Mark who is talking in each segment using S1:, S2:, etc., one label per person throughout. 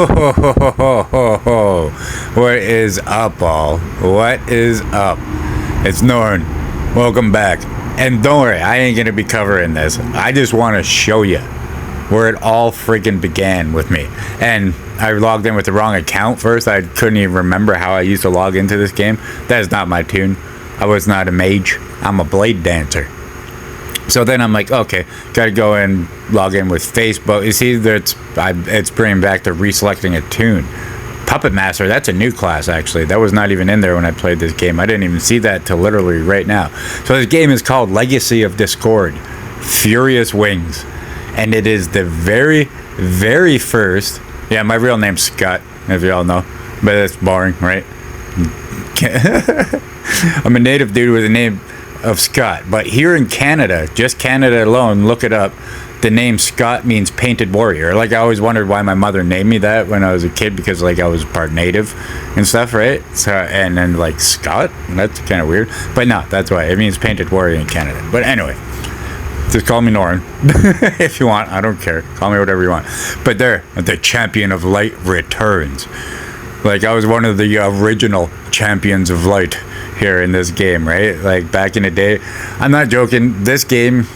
S1: Ho. What is up, all? What is up? It's Norn. Welcome back. And don't worry, I ain't gonna be covering this. I just want to show you where it all freaking began with me. And I logged in with the wrong account first. I couldn't even remember how I used to log into this game. That is not my tune. I was not a mage. I'm a blade dancer. So then I'm like, okay, gotta go and log in with Facebook. You see, it's bringing back to reselecting a tune. Puppet Master, that's a new class, actually. That was not even in there when I played this game. I didn't even see that till literally right now. So this game is called Legacy of Discord, Furious Wings. And it is the very, very first... Yeah, my real name's Scott, if you all know. But it's boring, right? I'm a native dude with a name of Scott, but here in Canada, just Canada alone, look it up, the name Scott means painted warrior. Like, I always wondered why my mother named me that when I was a kid, because like I was part native and stuff, right? So, and then like Scott, that's kind of weird, but no, that's why it means painted warrior in Canada. But anyway, just call me Norn if you want. I don't care, call me whatever you want. But there, the champion of light returns. Like, I was one of the original champions of light here in this game, right? Like, back in the day. I'm not joking. This game,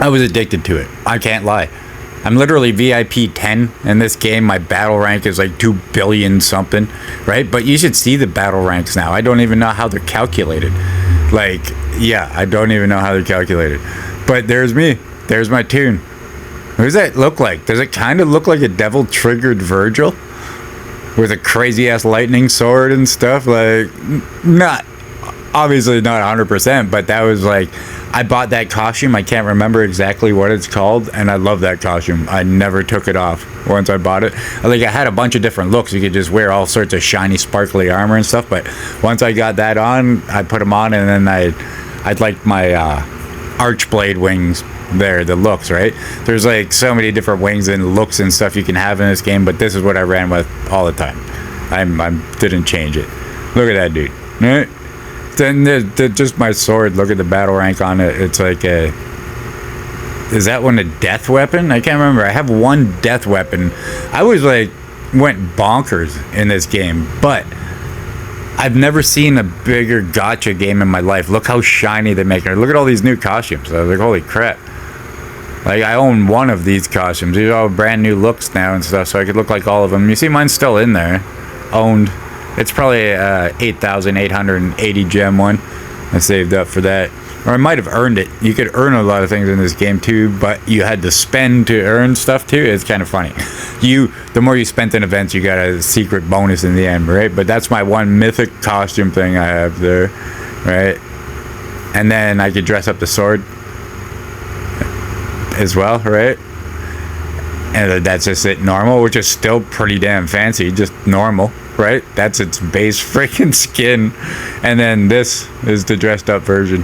S1: I was addicted to it. I can't lie. I'm literally VIP 10 in this game. My battle rank is like 2 billion something, right? But you should see the battle ranks now. I don't even know how they're calculated. Like, yeah, I don't even know how they're calculated. But there's me. There's my tune. What does that look like? Does it kind of look like a devil-triggered Virgil? With a crazy ass lightning sword and stuff. Like, not obviously not 100%, but that was like, I bought that costume. I can't remember exactly what it's called, and I love that costume. I never took it off once I bought it. I had a bunch of different looks. You could just wear all sorts of shiny, sparkly armor and stuff, but once I got that on, I put them on, and then I'd like my archblade wings there, the looks, right? There's like so many different wings and looks and stuff you can have in this game, but this is what I ran with all the time. I didn't change it. Look at that dude. Right? Then just my sword. Look at the battle rank on it. It's like a... Is that one a death weapon? I can't remember. I have one death weapon. I always like went bonkers in this game, but I've never seen a bigger gacha game in my life. Look how shiny they make it. Look at all these new costumes. I was like, holy crap. Like, I own one of these costumes. These are all brand new looks now and stuff, so I could look like all of them. You see, mine's still in there. Owned. It's probably a 8,880 gem one. I saved up for that. Or I might have earned it. You could earn a lot of things in this game too, but you had to spend to earn stuff too. It's kind of funny. The more you spent in events, you got a secret bonus in the end, right? But that's my one mythic costume thing I have there, right? And then I could dress up the sword as well, right? And that's just it, normal, which is still pretty damn fancy, just normal, right? That's its base freaking skin. And then this is the dressed up version,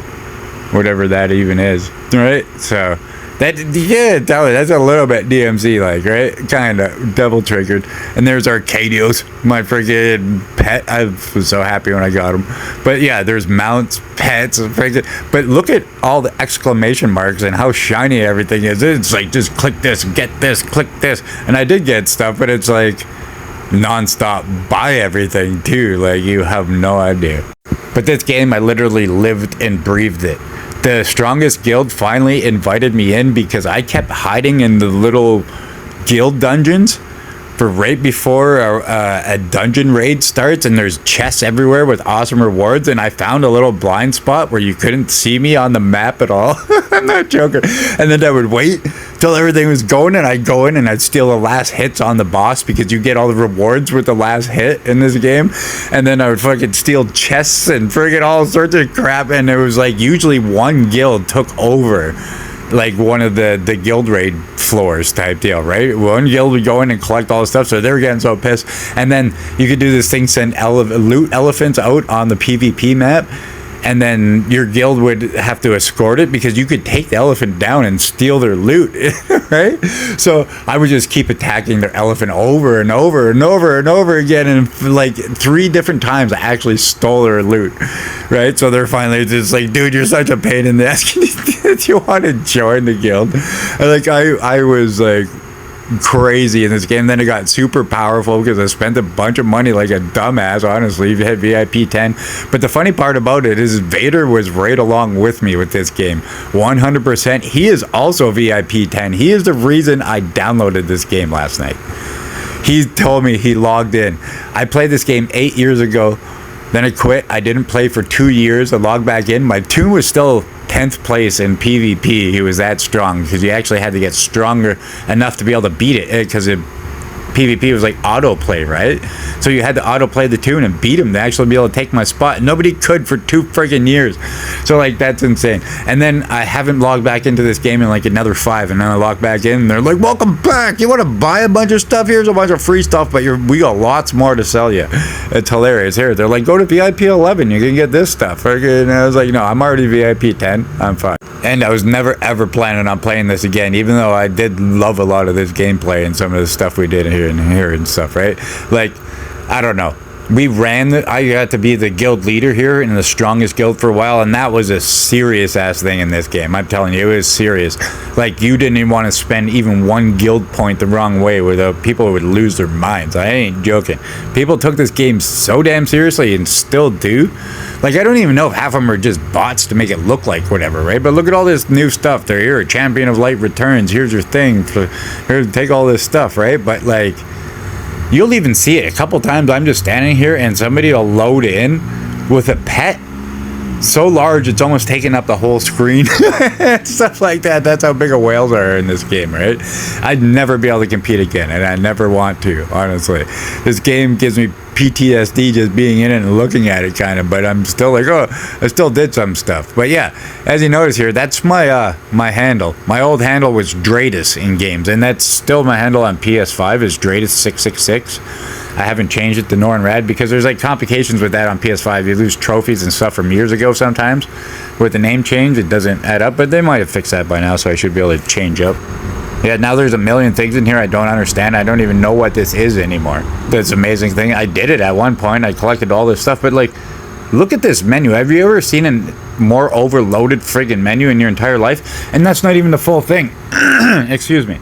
S1: whatever that even is, right? So that, yeah, that's a little bit DMC like, right? Kind of double triggered. And there's Arcadios, my freaking pet. I was so happy when I got him. But yeah, there's mounts, pets, freaking. But look at all the exclamation marks and how shiny everything is. It's like, just click this, get this, click this. And I did get stuff, but it's like non-stop buy everything too. Like, you have no idea. But this game, I literally lived and breathed it. The strongest guild finally invited me in because I kept hiding in the little guild dungeons for right before a dungeon raid starts, and there's chests everywhere with awesome rewards, and I found a little blind spot where you couldn't see me on the map at all. I'm not joking. And then I would wait till everything was going, and I'd go in and I'd steal the last hits on the boss, because you get all the rewards with the last hit in this game. And then I would fucking steal chests and friggin' all sorts of crap, and it was like usually one guild took over like one of the guild raid floors type deal, right? One guild would go in and collect all the stuff, so they were getting so pissed. And then you could do this thing, send loot elephants out on the PvP map, and then your guild would have to escort it, because you could take the elephant down and steal their loot, right? So I would just keep attacking their elephant over and over and over and over again, and like 3 different times I actually stole their loot, right? So they're finally just like, dude, you're such a pain in the ass. Do you want to join the guild? And like I was like crazy in this game. Then it got super powerful because I spent a bunch of money like a dumbass, honestly. You had VIP 10. But the funny part about it is Vader was right along with me with this game. 100%. He is also VIP 10. He is the reason I downloaded this game last night. He told me he logged in. I played this game 8 years ago. Then I quit. I didn't play for 2 years. I logged back in. My tune was still 10th place in PvP. He was that strong because you actually had to get stronger enough to be able to beat it because PvP was like autoplay, right? So you had to autoplay the tune and beat him to actually be able to take my spot. And nobody could for 2 friggin' years. So like that's insane. And then I haven't logged back into this game in like another 5. And then I log back in and they're like, welcome back. You want to buy a bunch of stuff? Here's a bunch of free stuff, but we got lots more to sell you. It's hilarious. Here, they're like, go to VIP 11. You can get this stuff. And I was like, no, I'm already VIP 10. I'm fine. And I was never ever planning on playing this again, even though I did love a lot of this gameplay and some of the stuff we did here and stuff, right? Like, I don't know. I got to be the guild leader here in the strongest guild for a while, and that was a serious ass thing in this game. I'm telling you, it was serious. Like, you didn't even want to spend even 1 guild point the wrong way where the people would lose their minds. I ain't joking. People took this game so damn seriously and still do. Like, I don't even know if half of them are just bots to make it look like whatever, right? But look at all this new stuff. They're here, Champion of Light returns. Here's your thing. Here, take all this stuff, right? But, like, you'll even see it. A couple times I'm just standing here and somebody will load in with a pet so large it's almost taking up the whole screen. Stuff like that. That's how big a whales are in this game, right? I'd never be able to compete again, and I never want to, honestly. This game gives me PTSD just being in it and looking at it, kind of, but I'm still like, oh, I still did some stuff. But yeah, as you notice here, that's my my handle. My old handle was Dratus in games, and that's still my handle on PS5 is Dratus666. I haven't changed it to Nornrad because there's like complications with that on PS5. You lose trophies and stuff from years ago sometimes. With the name change, it doesn't add up, but they might have fixed that by now, so I should be able to change up. Yeah, now there's a million things in here I don't understand. I don't even know what this is anymore. That's an amazing thing. I did it at one point. I collected all this stuff, but like, look at this menu. Have you ever seen a more overloaded friggin' menu in your entire life? And that's not even the full thing. Excuse me.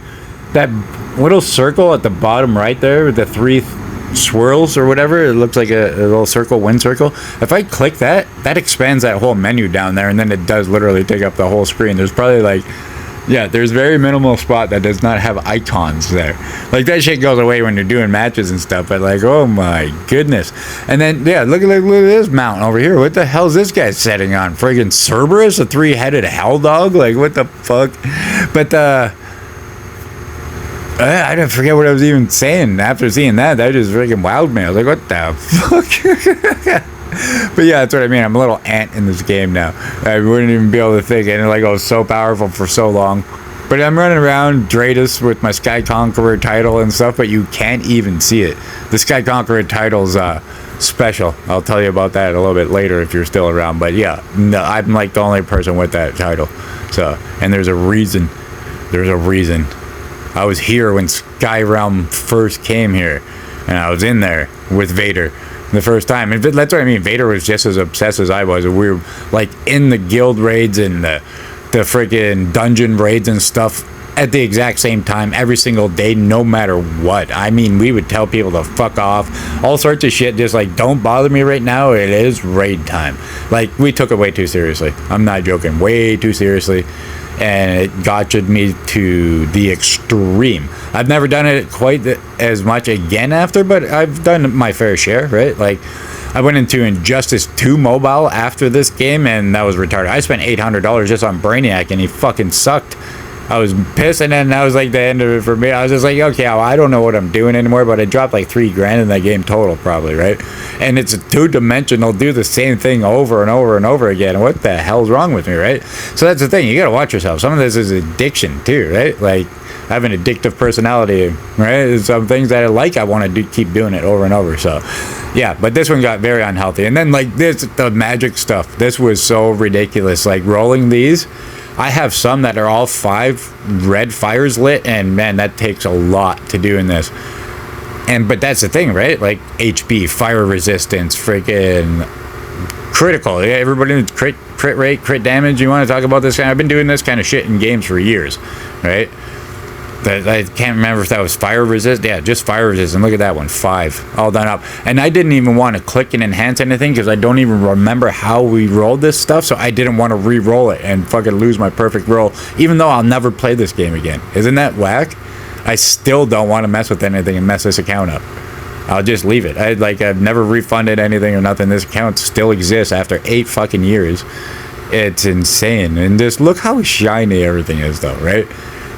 S1: That little circle at the bottom right there with the 3 swirls or whatever, it looks like a little circle, wind circle. If I click that, that expands that whole menu down there, and then it does literally take up the whole screen. There's probably like, yeah, there's very minimal spot that does not have icons there. Like, that shit goes away when you're doing matches and stuff, but like, oh my goodness. And then, yeah, look at this mountain over here. What the hell is this guy setting on? Friggin' Cerberus, a 3-headed hell dog? Like, what the fuck? But, I didn't forget what I was even saying after seeing that. That just freaking wowed me. I was like, what the fuck? But yeah, that's what I mean. I'm a little ant in this game now. I wouldn't even be able to think. And like, I was so powerful for so long. But I'm running around Dratus with my Sky Conqueror title and stuff, but you can't even see it. The Sky Conqueror title's special. I'll tell you about that a little bit later if you're still around. But yeah, no, I'm like the only person with that title. So, and there's a reason. There's a reason. I was here when Skyrealm first came here, and I was in there with Vader the first time. And that's what I mean. Vader was just as obsessed as I was. We were like in the guild raids and the freaking dungeon raids and stuff at the exact same time every single day, no matter what. I mean, we would tell people to fuck off, all sorts of shit, just like, don't bother me right now, it is raid time. Like, we took it way too seriously. I'm not joking, way too seriously. And it gotcha'd me to the extreme. I've never done it quite as much again after, but I've done my fair share, right? Like, I went into Injustice 2 mobile after this game, and that was retarded. I spent $800 just on Brainiac, and he fucking sucked. I was pissed, and then that was like the end of it for me. I was just like, okay, I don't know what I'm doing anymore, but I dropped like $3,000 in that game total, probably, right? And it's a 2-dimensional, do the same thing over and over and over again. What the hell's wrong with me, right? So that's the thing, you gotta watch yourself. Some of this is addiction too, right? Like, I have an addictive personality, right? There's some things that I like, I want to keep doing it over and over. So yeah, but this one got very unhealthy. And then like this, the magic stuff, this was so ridiculous. Like, rolling these, I have some that are all 5 red fires lit, and man, that takes a lot to do in this. But that's the thing, right? Like, HP, fire resistance, freaking critical. Yeah, everybody crit rate, crit damage. You want to talk about this kind? I've been doing this kind of shit in games for years, right? I can't remember if that was fire resist. Yeah, just fire resist. And look at that one, 5, all done up. And I didn't even want to click and enhance anything because I don't even remember how we rolled this stuff. So I didn't want to re-roll it and fucking lose my perfect roll, even though I'll never play this game again. Isn't that whack? I still don't want to mess with anything and mess this account up. I'll just leave it. I've never refunded anything or nothing. This account still exists after 8 fucking years. It's insane. And just look how shiny everything is, though, right?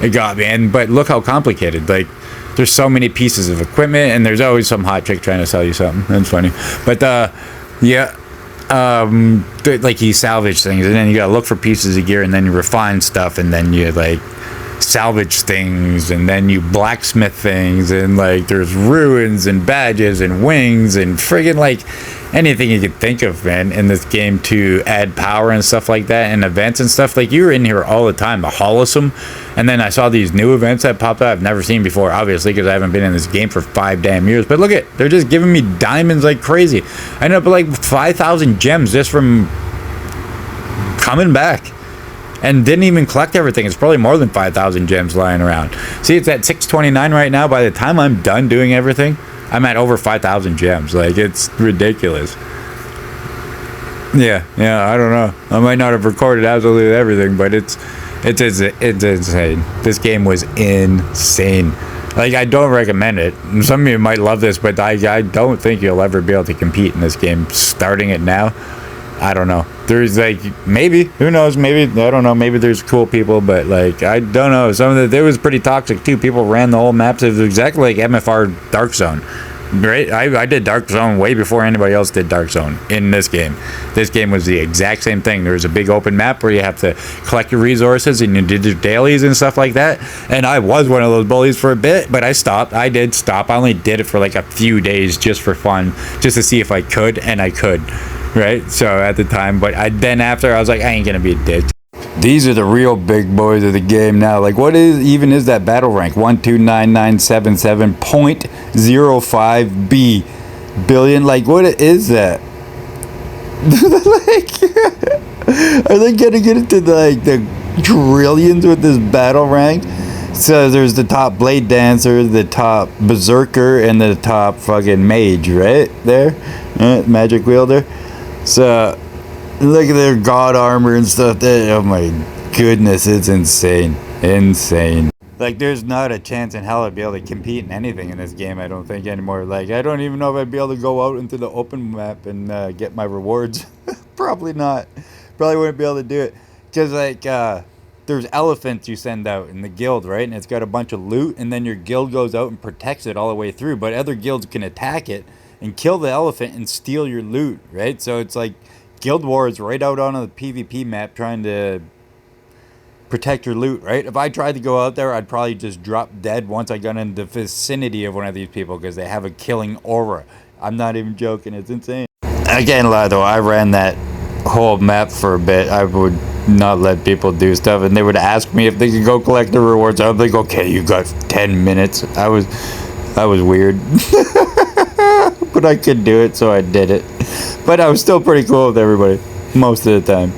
S1: It got me. But look how complicated. Like, there's so many pieces of equipment, and there's always some hot chick trying to sell you something. That's funny. But yeah, like you salvage things, and then you gotta look for pieces of gear, and then you refine stuff, and then you like salvage things, and then you blacksmith things, and like there's ruins and badges and wings and friggin' like anything you could think of, man, in this game to add power and stuff like that, and events and stuff. Like, you were in here all the time, the Holosome, and then I saw these new events that popped up I've never seen before, obviously, because I haven't been in this game for 5 damn years. But look at, they're just giving me diamonds like crazy. I ended up with like 5,000 gems just from coming back, and didn't even collect everything. It's probably more than 5,000 gems lying around. See, it's at 629 right now. By the time I'm done doing everything, I'm at over 5,000 gems. Like, it's ridiculous. Yeah, I don't know. I might not have recorded absolutely everything, but it's insane. This game was insane. Like, I don't recommend it. Some of you might love this, but I don't think you'll ever be able to compete in this game starting it now. I don't know. There's like, maybe, who knows, maybe, I don't know, maybe there's cool people, but like, I don't know. Some of it was pretty toxic too. People ran the whole maps. It was exactly like MFR Dark Zone, right? I did Dark Zone way before anybody else did Dark Zone in this game. This game was the exact same thing. There was a big open map where you have to collect your resources, and you did your dailies and stuff like that. And I was one of those bullies for a bit, but I stopped. I did stop. I only did it for like a few days just for fun, just to see if I could, and I could. Right, so at the time, but then after I was like, I ain't gonna be a dick. These are the real big boys of the game now. Like, what even is that battle rank? 129977.05 billion. Like, what is that? Like, are they gonna get into the trillions with this battle rank? So there's the top blade dancer, the top berserker, and the top fucking mage, right there, magic wielder. So look at their god armor and stuff. Oh my goodness, it's insane. Like, there's not a chance in hell I'd be able to compete in anything in this game, I don't think, anymore. Like, I don't even know if I'd be able to go out into the open map and get my rewards. Probably not. Probably wouldn't be able to do it, because like there's elephants you send out in the guild, right? And it's got a bunch of loot, and then your guild goes out and protects it all the way through, but other guilds can attack it and kill the elephant and steal your loot, right? So it's like guild wars right out on the PvP map trying to protect your loot, right? If I tried to go out there, I'd probably just drop dead once I got in the vicinity of one of these people, because they have a killing aura. I'm not even joking. It's insane. I can't lie, though. I ran that whole map for a bit. I would not let people do stuff, and they would ask me if they could go collect the rewards. I'd be like, okay, you got 10 minutes. I was weird. But I could do it, so I did it. But I was still pretty cool with everybody most of the time.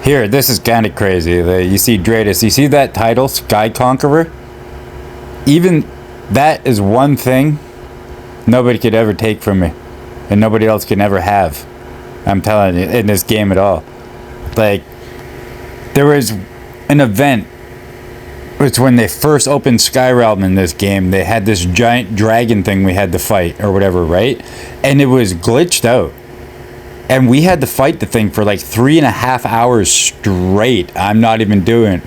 S1: Here, this is kind of crazy. You see Dratus, you see that title, Sky Conqueror? Even that is one thing nobody could ever take from me, and nobody else can ever have. I'm telling you, in this game at all. Like, there was an event. It's when they first opened Skyrealm in this game. They had this giant dragon thing we had to fight, or whatever, right? And it was glitched out. And we had to fight the thing for like 3.5 hours straight. I'm not even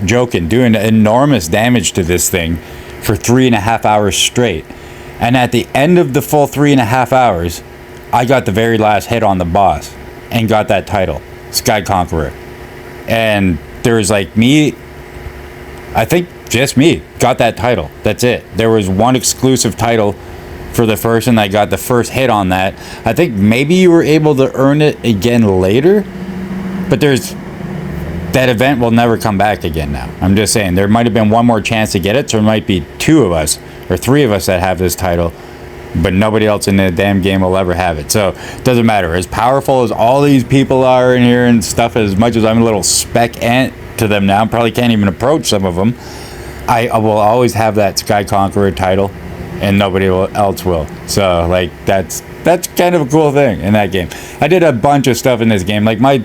S1: joking, doing enormous damage to this thing for 3.5 hours straight. And at the end of the full 3.5 hours, I got the very last hit on the boss and got that title, Sky Conqueror. And there was like me, I think just me, got that title. That's it. There was one exclusive title for the person that got the first hit on that. I think maybe you were able to earn it again later, but that event will never come back again now. I'm just saying, there might have been one more chance to get it, so there might be 2 of us or 3 of us that have this title, but nobody else in the damn game will ever have it. So it doesn't matter. As powerful as all these people are in here and stuff, as much as I'm a little speck ant to them now, probably can't even approach some of them, I will always have that Sky Conqueror title, and nobody else will. So like that's kind of a cool thing in that game. I did a bunch of stuff in this game. Like my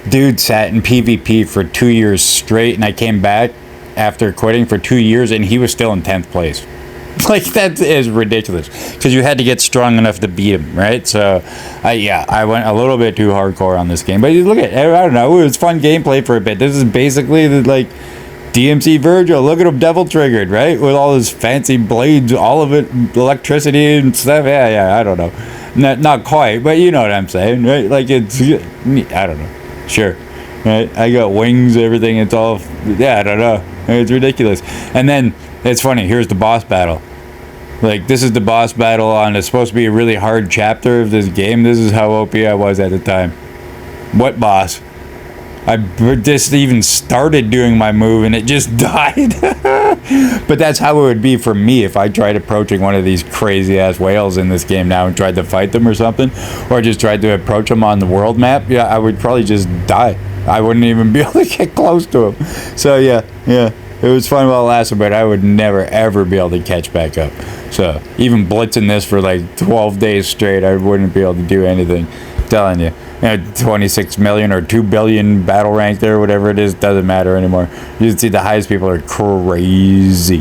S1: dude sat in PvP for 2 years straight, and I came back after quitting for 2 years, and he was still in 10th place. Like, that is ridiculous, because you had to get strong enough to beat him, right? So I went a little bit too hardcore on this game. But you look at, I don't know, it was fun gameplay for a bit. This is basically the, like, DMC Virgil. Look at him, devil triggered, right? With all his fancy blades, all of it, electricity and stuff. Yeah, I don't know. Not quite, but you know what I'm saying, right? Like, it's, I don't know. Sure, right? I got wings, everything. It's all, yeah, I don't know. It's ridiculous. And then it's funny. Here's the boss battle. Like, this is the boss battle on. It's supposed to be a really hard chapter of this game. This is how OP I was at the time. What boss? I just even started doing my move and it just died. But that's how it would be for me if I tried approaching one of these crazy ass whales in this game now and tried to fight them or something, or just tried to approach them on the world map. Yeah, I would probably just die. I wouldn't even be able to get close to them. So yeah, it was fun while it lasted, but I would never ever be able to catch back up. So even blitzing this for like 12 days straight, I wouldn't be able to do anything. I'm telling you. 26 million or 2 billion battle rank there, whatever it is, doesn't matter anymore. You can see the highest people are crazy.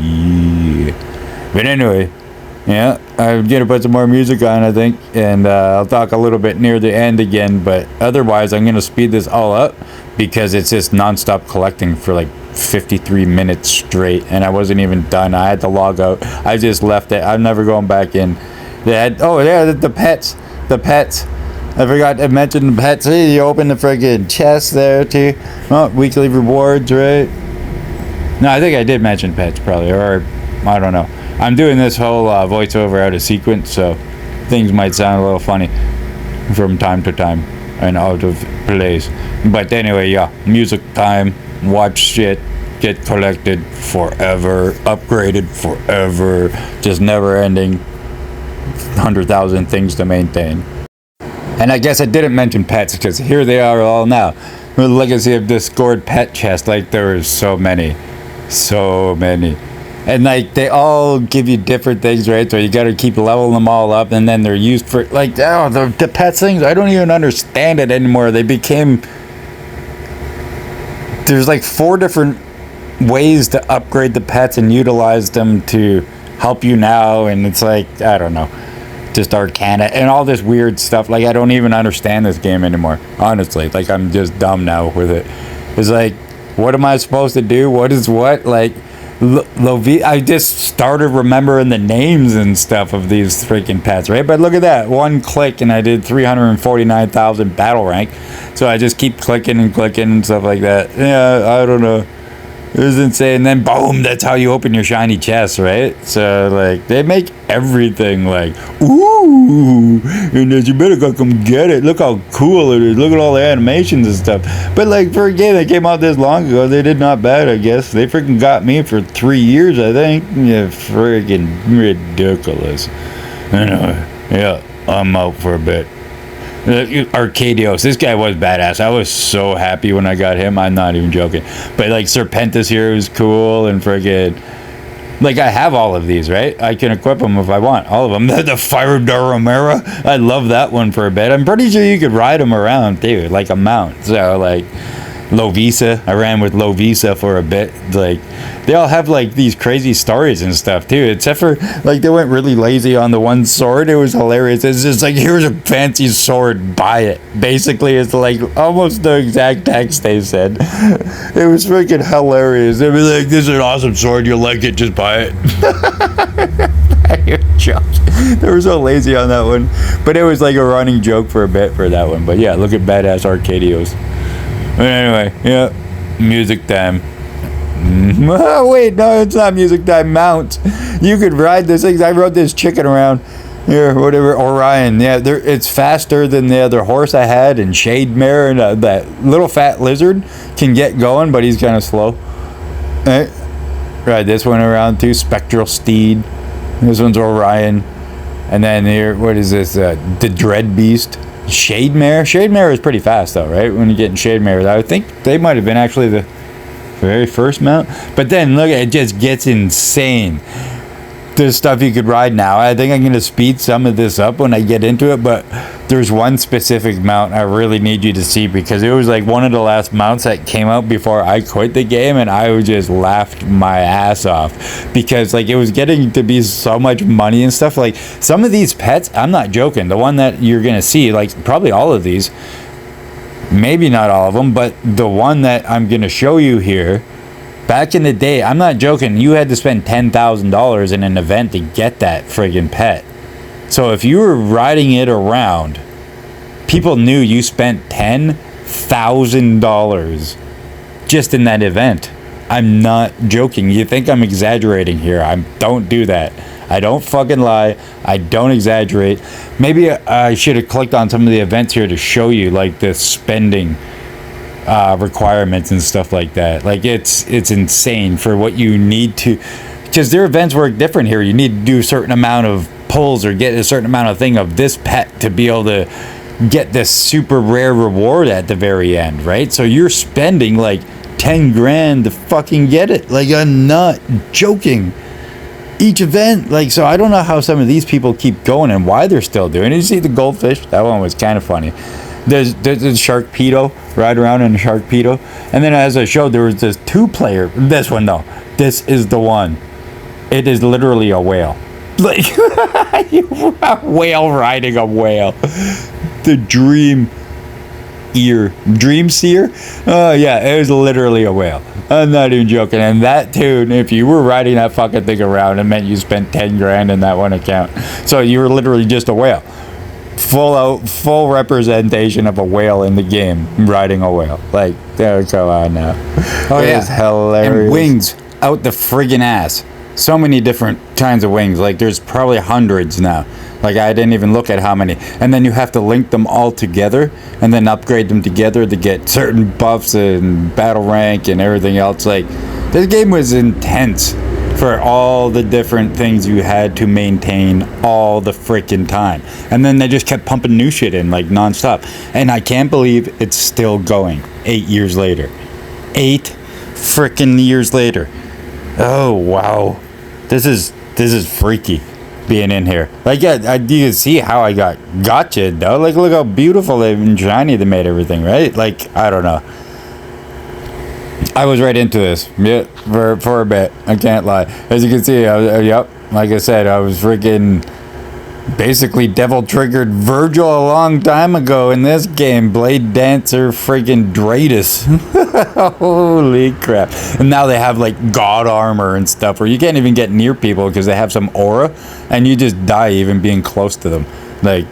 S1: But anyway, yeah, I'm gonna put some more music on, I think, and I'll talk a little bit near the end again, but otherwise I'm gonna speed this all up because it's just non-stop collecting for like 53 minutes straight, and I wasn't even done. I had to log out. I just left it. I'm never going back in. The pets. I forgot to mention the pets. See, you open the friggin' chest there too. Oh, weekly rewards, right? No, I think I did mention pets probably, or I don't know. I'm doing this whole voiceover out of sequence, so things might sound a little funny from time to time and out of place. But anyway, yeah, music time. Watch shit get collected forever, upgraded forever, just never ending. 100,000 things to maintain. And I guess I didn't mention pets because here they are all now. The legacy of Discord pet chest. Like, there were so many. And like, they all give you different things, right? So you got to keep leveling them all up, and then they're used for, like, the pet things. I don't even understand it anymore. They became, there's like 4 different ways to upgrade the pets and utilize them to help you now, and it's like, I don't know, just arcana and all this weird stuff. Like, I don't even understand this game anymore, honestly. Like, I'm just dumb now with it. It's like, what am I supposed to do? What is what? Like, I just started remembering the names and stuff of these freaking pets, right? But look at that, 1 click and I did 349,000 battle rank. So I just keep clicking and stuff like that. Yeah, I don't know. It was insane. Then boom, that's how you open your shiny chest, right? So like, they make everything like, ooh, and you better go come get it. Look how cool it is. Look at all the animations and stuff. But like, for a game that came out this long ago, they did not bad, I guess. They freaking got me for 3 years, I think. Yeah, freaking ridiculous. Anyway, yeah, I'm out for a bit. Arcadios, this guy was badass. I was so happy when I got him. I'm not even joking. But like, Serpentis here was cool, and friggin', like, I have all of these, right? I can equip them if I want, all of them. The Fire Daramera, I love that one for a bit. I'm pretty sure you could ride them around too, like a mount. So like, Lovisa, I ran with Lovisa for a bit. Like, they all have like these crazy stories and stuff too, except for like, they went really lazy on the one sword. It was hilarious. It's just like, here's a fancy sword, buy it. Basically, it's like almost the exact text they said. It was freaking hilarious. They'd be like, this is an awesome sword, you'll like it, just buy it. They were so lazy on that one, but it was like a running joke for a bit for that one. But yeah, look at badass Arcadios. But anyway, yeah, music time. Oh, wait, no, it's not music time. Mount. You could ride this thing. I rode this chicken around here, whatever, Orion. Yeah, it's faster than the other horse I had, and Shade Mare, and that little fat lizard can get going, but he's kind of slow. Right. Ride this one around too. Spectral Steed. This one's Orion. And then here, what is this? The Dread Beast. Shade Mare. Shade Mare is pretty fast though, right? When you get in Shade Mare, I think they might have been actually the very first mount. But then look, it just gets insane. There's stuff you could ride now. I think I'm going to speed some of this up when I get into it, but there's one specific mount I really need you to see, because it was like one of the last mounts that came out before I quit the game, and I just laughed my ass off because like it was getting to be so much money and stuff. Like some of these pets, I'm not joking, the one that you're going to see, like probably all of these, maybe not all of them, but the one that I'm going to show you here, back in the day, I'm not joking, you had to spend $10,000 in an event to get that friggin' pet. So if you were riding it around, people knew you spent $10,000 just in that event. I'm not joking. You think I'm exaggerating here. Don't do that. I don't fucking lie. I don't exaggerate. Maybe I should have clicked on some of the events here to show you like the spending requirements and stuff like that. Like it's insane for what you need to, because their events work different here. You need to do a certain amount of pulls or get a certain amount of thing of this pet to be able to get this super rare reward at the very end, right? So you're spending like 10 grand to fucking get it. Like I'm not joking. Each event, like, so I don't know how some of these people keep going and why they're still doing it. You see the goldfish? That one was kind of funny. There's Sharkpedo, ride around in a Sharkpedo. And then as I showed, there was this 2-player. This one, though. This is the one. It is literally a whale. Like, a whale riding a whale. The Dream Seer? Oh, yeah, it was literally a whale. I'm not even joking. And that tune, if you were riding that fucking thing around, it meant you spent 10 grand in that one account. So you were literally just a whale. Full representation of a whale in the game, riding a whale. Like, come on now. Oh yeah, it's hilarious. And wings out the friggin' ass. So many different kinds of wings. Like there's probably hundreds now. Like I didn't even look at how many. And then you have to link them all together and then upgrade them together to get certain buffs and battle rank and everything else. Like this game was intense for all the different things you had to maintain all the freaking time. And then they just kept pumping new shit in like nonstop. And I can't believe it's still going 8 years later. 8 freaking years later. Oh wow. This is freaky being in here. Like yeah, you can see how I got gotcha though. Like look how beautiful and shiny they made everything, right? Like I don't know. I was right into this, yeah, for a bit. I can't lie. As you can see, yep, like I said, I was freaking basically devil triggered Virgil a long time ago in this game. Blade Dancer freaking Dratus. Holy crap. And now they have like god armor and stuff where you can't even get near people because they have some aura and you just die even being close to them. Like,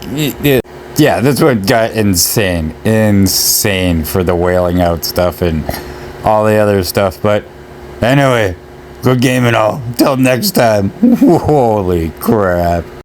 S1: yeah, that's what got insane for the whaling out stuff and all the other stuff. But anyway, good game and all. Till next time. Holy crap.